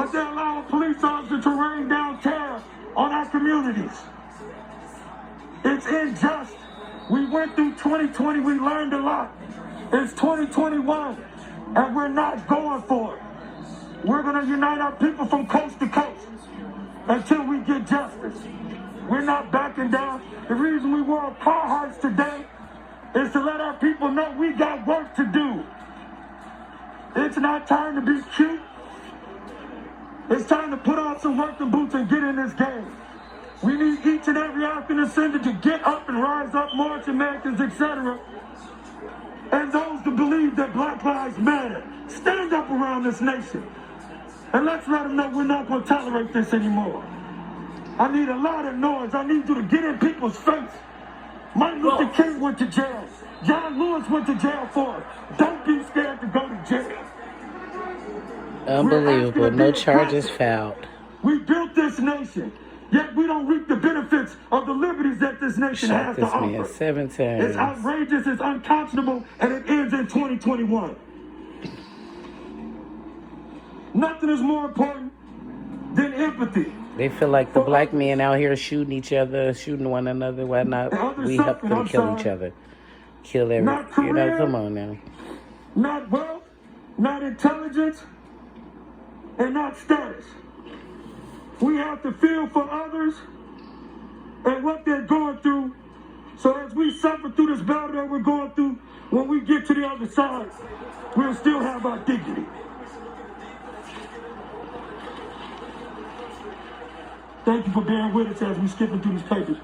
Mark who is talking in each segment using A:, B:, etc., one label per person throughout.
A: But they allow a police officer to rain down terror on our communities. It's unjust. We went through 2020, we learned a lot. It's 2021, and we're not going for it. We're gonna unite our people from coast to coast until we get justice. We're not backing down. The reason we wore Carhartts today is to let our people know we got work to do. It's not time to be cute. It's time to put on some working boots and get in this game. We need each and every African descendant to get up and rise up, March Americans, etc. And those that believe that Black Lives Matter, stand up around this nation. And let's let them know we're not going to tolerate this anymore. I need a lot of noise. I need you to get in people's face. Martin Luther King went to jail. John Lewis went to jail for it. Don't be scared to go to jail.
B: Unbelievable. No charges filed.
A: We built this nation, yet we don't reap the benefits of the liberties that this nation has to offer.
B: Man 7 times.
A: It's outrageous, it's unconscionable, and it ends in 2021. Nothing is more important than empathy.
B: They feel like the black men out here shooting each other, shooting one another. Why not we help them kill each other? Kill every, you know, come on now.
A: Not wealth, not intelligence, and not status. We have to feel for others and what they're going through, so as we suffer through this battle that we're going through, when we get to the other side, we'll still have our dignity. Thank you for bearing with us as we skipping through these papers.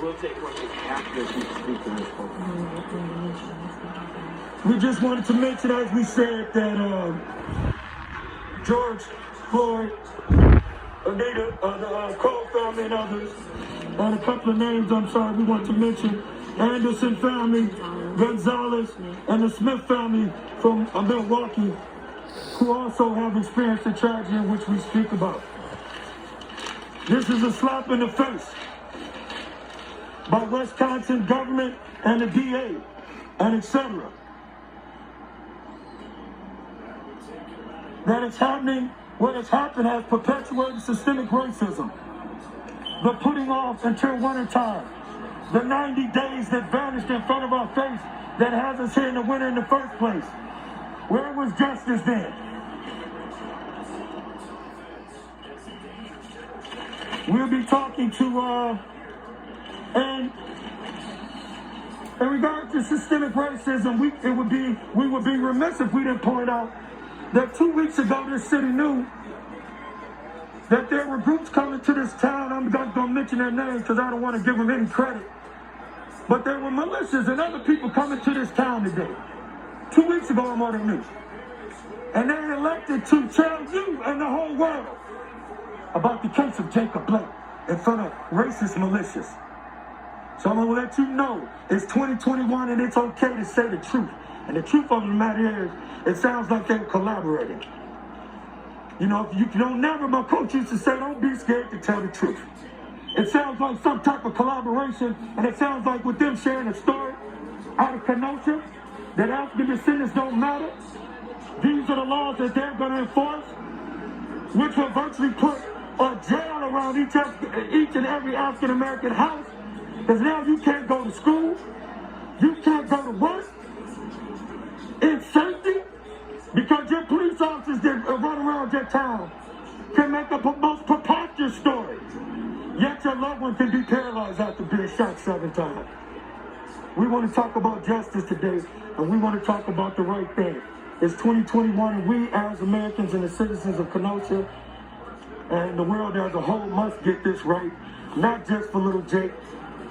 C: We'll take questions after she speaks in this program.
A: We just wanted to mention, as we said, that George Floyd, Anita, the Cole family and others, and a couple of names, I'm sorry, we want to mention Anderson family, Gonzalez, and the Smith family from Milwaukee, who also have experienced the tragedy in which we speak about. This is a slap in the face by Wisconsin government and the DA, and etc. That it's happening, what has happened has perpetuated systemic racism. The putting off until wintertime, the 90 days that vanished in front of our face that has us here in the winter in the first place. Where was justice then? We'll be talking to, and in regards to systemic racism, we would be remiss if we didn't point out that 2 weeks ago this city knew that there were groups coming to this town. I'm not going to mention their names because I don't want to give them any credit. But there were militias and other people coming to this town today. 2 weeks ago I'm on the news. And they're elected to tell you and the whole world about the case of Jacob Blake in front of racist militias. So I'm going to let you know it's 2021 and it's okay to say the truth. And the truth of the matter is, it sounds like they're collaborating. You know, if you don't never, my coach used to say, don't be scared to tell the truth. It sounds like some type of collaboration, and it sounds like with them sharing a story out of Kenosha, that African descendants don't matter. These are the laws that they're going to enforce, which will virtually put a jail around each and every African American house. Because now you can't go to school, you can't go to work in safety, because your police officers that run around your town can make up a most preposterous story. Yet your loved one can be paralyzed after being shot 7 times. We want to talk about justice today, and we want to talk about the right thing. It's 2021, and we as Americans and the citizens of Kenosha and the world as a whole must get this right, not just for little Jake,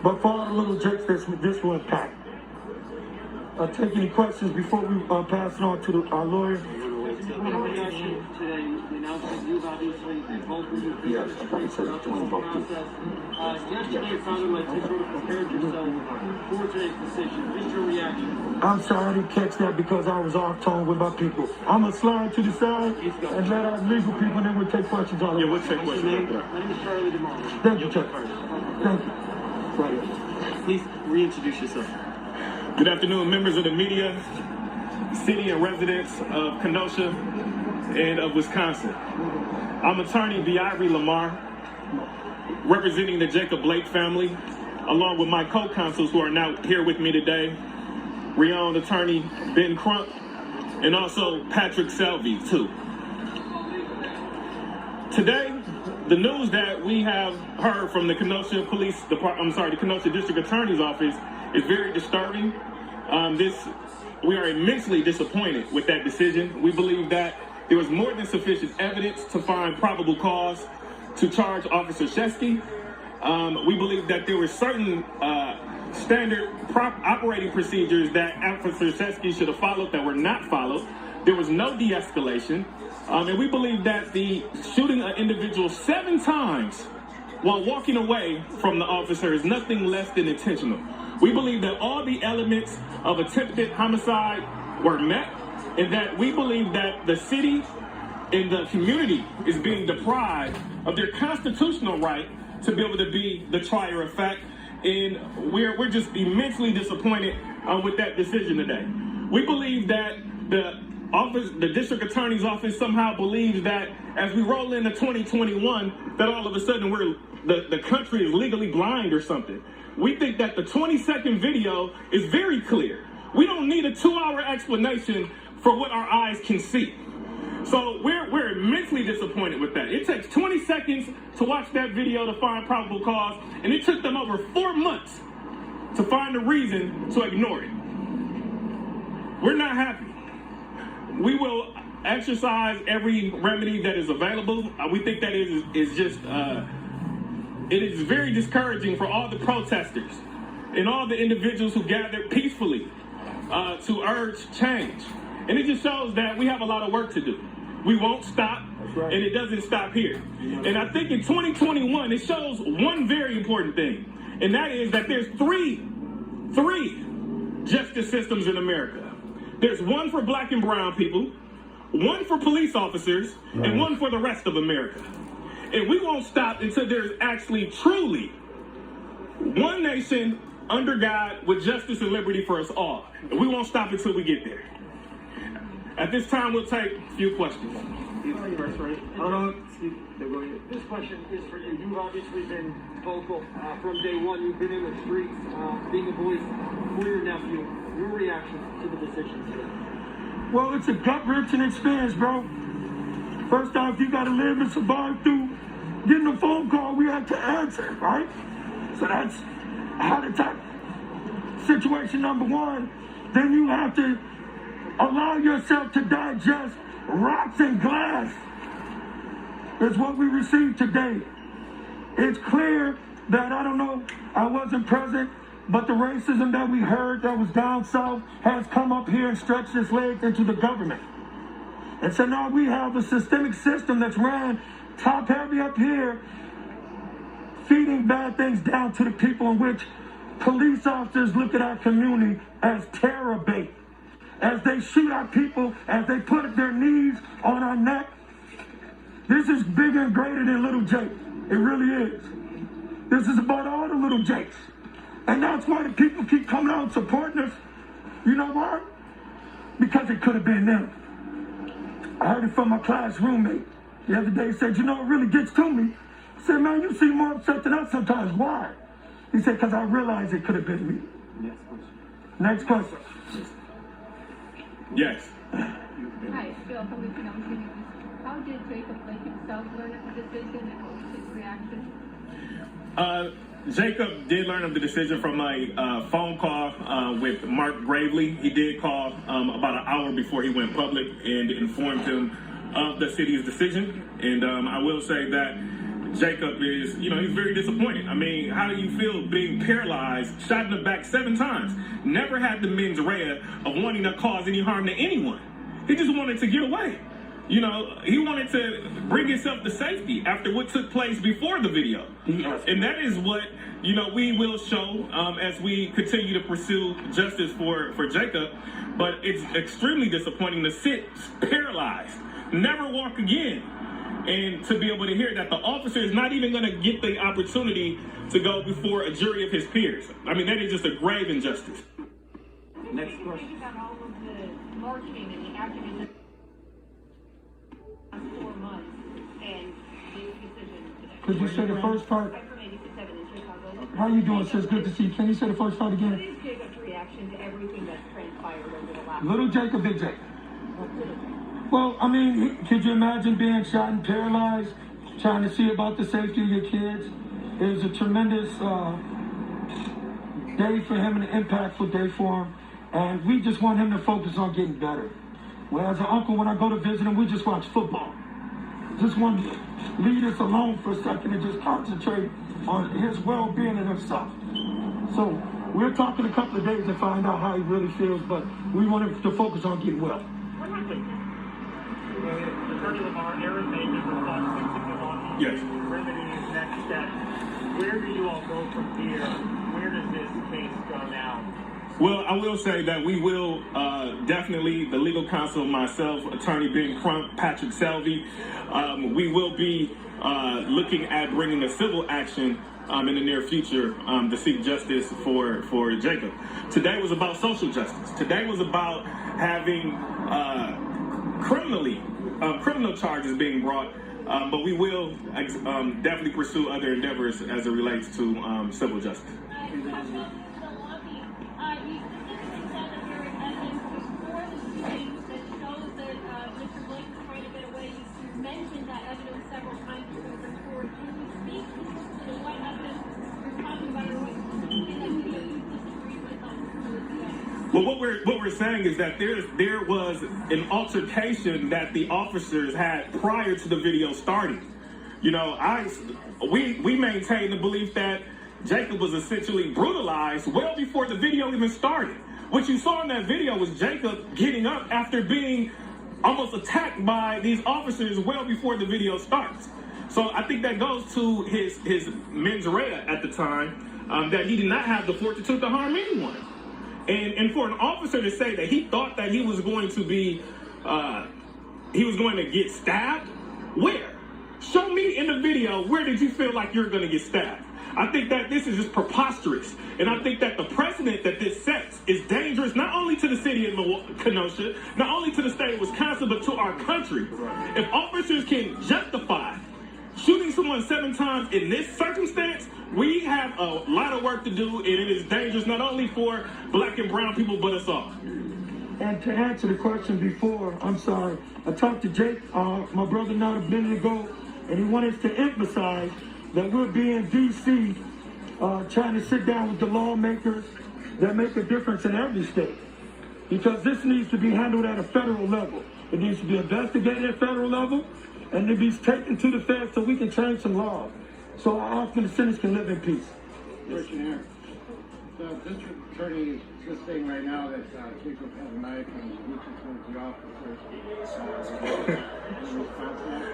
A: but for all the little Jakes this will impact. I'll take any questions before we pass it on to our lawyer. Yes, I thought you said it's 20 votes.
C: Yesterday it sounded like you sort of prepared yourself for today's decision. What's your reaction?
A: I'm sorry I didn't catch that because I was off tone with my people. I'm going to slide to the side and let our legal people, and then we'll take questions on it.
C: Yeah, we'll take questions. My name is Charlie DeMar.
A: Thank you, Chuck. Thank you. Right.
C: Please reintroduce yourself.
D: Good afternoon, members of the media. city and residents of Kenosha and of Wisconsin. I'm attorney Biari Lamar, representing the Jacob Blake family, along with my co-counsels who are now here with me today, renowned attorney Ben Crump, and also Patrick Selvey, too. Today, the news that we have heard from the Kenosha the Kenosha District Attorney's Office is very disturbing. We are immensely disappointed with that decision. We believe that there was more than sufficient evidence to find probable cause to charge Officer Shesky. We believe that there were certain standard operating procedures that Officer Shesky should have followed that were not followed. There was no de-escalation. And we believe that the shooting an individual 7 times while walking away from the officer is nothing less than intentional. We believe that all the elements of attempted homicide were met, and that we believe that the city and the community is being deprived of their constitutional right to be able to be the trier of fact. And we're just immensely disappointed with that decision today. We believe that the district attorney's office somehow believes that as we roll into 2021, that all of a sudden the country is legally blind or something. We think that the 20-second video is very clear. We don't need a 2-hour explanation for what our eyes can see. So we're immensely disappointed with that. It takes 20 seconds to watch that video to find probable cause, and it took them over 4 months to find a reason to ignore it. We're not happy. We will exercise every remedy that is available. We think that it is very discouraging for all the protesters and all the individuals who gathered peacefully to urge change. And it just shows that we have a lot of work to do. We won't stop, and it doesn't stop here. And I think in 2021, it shows one very important thing, and that is that there's three justice systems in America. There's one for black and brown people, one for police officers, and one for the rest of America. And we won't stop until there's actually truly one nation under God with justice and liberty for us all. And we won't stop until we get there. At this time, we'll take a few questions.
C: This question is for you. You've obviously been vocal from day one. You've been in the streets, being a voice for your nephew. Your reaction to the decision today?
A: Well, it's a gut-wrenching experience, bro. First off, you got to live and survive through getting a phone call we had to answer, right? So that's a heart attack situation number one. Then you have to allow yourself to digest rocks and glass. Is what we received today. It's clear that, I don't know, I wasn't present, but the racism that we heard that was down south has come up here and stretched its legs into the government. And so now we have a systemic system that's ran top heavy up here, feeding bad things down to the people, in which police officers look at our community as terror bait. As they shoot our people, as they put their knees on our neck. This is bigger and greater than little Jake. It really is. This is about all the little Jakes. And that's why the people keep coming out and supporting us. You know why? Because it could have been them. I heard it from my class roommate the other day. He said, you know, it really gets to me. I said, man, you seem more upset than us sometimes. Why? He said, because I realized it could have been me. Next question.
D: Yes.
E: Hi, Bill from the Kenosha News. How did Jacob Blake himself learn of the decision, and what was his reaction?
D: Jacob did learn of the decision from a phone call with Mark Gravely. He did call about an hour before he went public and informed him of the city's decision. And I will say that Jacob is, he's very disappointed. I mean, how do you feel being paralyzed, shot in the back 7 times? Never had the mens rea of wanting to cause any harm to anyone. He just wanted to get away. He wanted to bring himself to safety after what took place before the video. And that is what, we will show as we continue to pursue justice for Jacob. But it's extremely disappointing to sit paralyzed, never walk again. And to be able to hear that the officer is not even going to get the opportunity to go before a jury of his peers. I mean, that is just a grave injustice.
C: Next question.
E: All of the marching and the activism for 4 months and the decision today.
A: Could you say the first part?
E: I'm from 87 in Chicago.
A: How you doing, sis? Good to see you. Can you say the first part
E: What
A: again?
E: is Jacob's reaction to everything that's transpired over the last
A: Little Jacob, big Jacob. Well, I mean, could you imagine being shot and paralyzed, trying to see about the safety of your kids? It was a tremendous day for him and an impactful day for him. And we just want him to focus on getting better. Well, as an uncle, when I go to visit him, we just watch football. Just want to leave us alone for a second and just concentrate on his well-being and himself. So we're talking a couple of days to find out how he really feels, but we want him to focus on getting well.
C: What happened? Attorney Lamar, Aaron made the response on
D: Yes.
C: remedies, next steps. Where do you all go from here? Where does this case go now?
D: Well, I will say that we will definitely, the legal counsel, myself, Attorney Ben Crump, Patrick Selvey, we will be looking at bringing a civil action in the near future to seek justice for Jacob. Today was about social justice. Today was about having criminal charges being brought, but we will definitely pursue other endeavors as it relates to civil justice. Well, what we're saying is that there was an altercation that the officers had prior to the video starting. You know, we maintain the belief that Jacob was essentially brutalized well before the video even started. What you saw in that video was Jacob getting up after being almost attacked by these officers well before the video starts. So I think that goes to his mens rea at the time, that he did not have the fortitude to harm anyone. And for an officer to say that he thought that he was going to be, he was going to get stabbed, where? Show me in the video, where did you feel like you're going to get stabbed? I think that this is just preposterous. And I think that the precedent that this sets is dangerous, not only to the city of Kenosha, not only to the state of Wisconsin, but to our country. If officers can justify shooting someone 7 times in this circumstance, we have a lot of work to do, and it is dangerous not only for black and brown people, but us all.
A: And to answer the question before, I'm sorry, I talked to Jake, my brother, not a minute ago, and he wanted us to emphasize that we'll be in D.C. Trying to sit down with the lawmakers that make a difference in every state. Because this needs to be handled at a federal level. It needs to be investigated at federal level, and to be taken to the feds so we can change some laws. So our Austin citizens can live in peace.
F: Question here. The district attorney is just saying right now that Jacob had a knife and reaching towards the officers.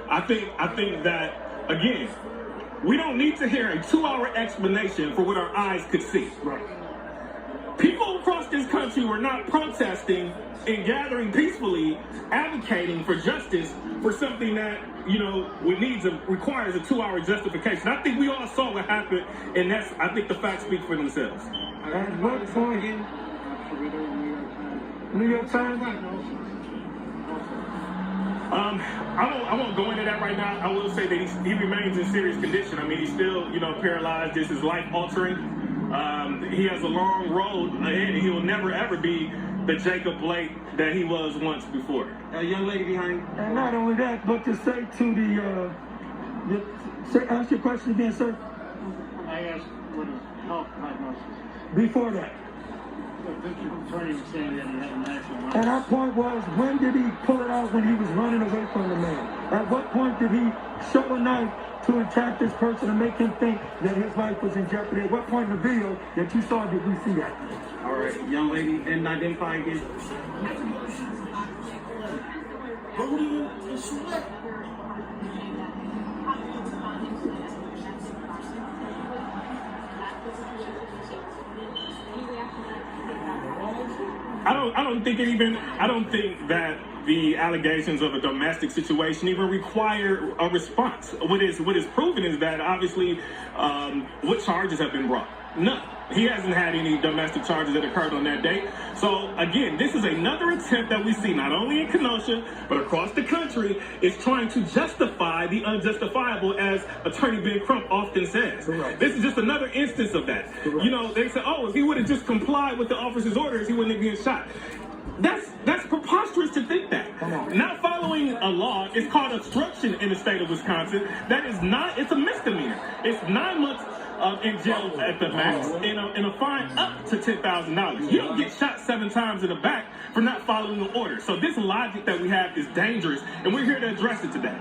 D: I think that, again, we don't need to hear a 2-hour explanation for what our eyes could see.
A: Right.
D: People across this country were not protesting and gathering peacefully, advocating for justice for something that, you know, requires a 2-hour justification. I think we all saw what happened, and I think the facts speak for themselves.
A: And what point in New York Times?
D: I won't go into that right now. I will say that he remains in serious condition. I mean, he's still, paralyzed. This is life-altering. He has a long road ahead, and he will never, ever be the Jacob Blake that he was once before.
C: A young lady behind.
A: And not only that, but to say to ask your question again, sir.
F: I asked what his health prognosis.
A: Before that.
F: The district attorney was saying that he had a knife in
A: And our point was, when did he pull it out when he was running away from the man? At what point did he show a knife to attack this person and make him think that his life was in jeopardy? At what point in the video that you saw did we see that?
C: All right, young lady, and identify again.
D: I don't think that the allegations of a domestic situation even require a response. What is proven is that obviously what charges have been brought. None. He hasn't had any domestic charges that occurred on that date. So, again, this is another attempt that we see not only in Kenosha, but across the country, is trying to justify the unjustifiable, as Attorney Ben Crump often says.
A: Correct.
D: This is just another instance of that.
A: Correct.
D: You know, they say, oh, if he would have just complied with the officer's orders, he wouldn't have been shot. That's preposterous to think that.
A: Come on.
D: Not following a law is called obstruction in the state of Wisconsin. That is not, it's a misdemeanor. It's 9 months in jail at the max, and a fine up to $10,000. You don't get shot 7 times in the back for not following the order. So this logic that we have is dangerous, and we're here to address it today.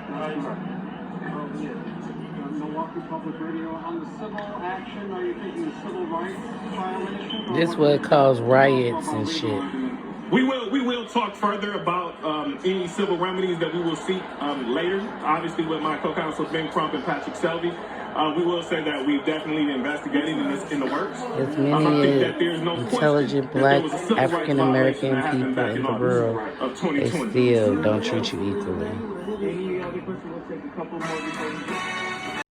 C: Milwaukee Public Radio, on the civil action, are you thinking civil rights violation?
B: This would cause riots and shit.
D: We will talk further about any civil remedies that we will seek later. Obviously, with my co-counsel Ben Crump and Patrick Selvey, we will say that we've definitely investigated and it's in the works.
B: There's
D: I
B: many
D: think that there's no
B: intelligent
D: question that
B: black
D: there was a civil rights
B: African American
D: violation that happened
B: people
D: back
B: in the
D: August
B: world.
D: of
B: They
D: 2020.
B: still don't treat you equally.
C: Any other questions? We'll take a couple more before we go.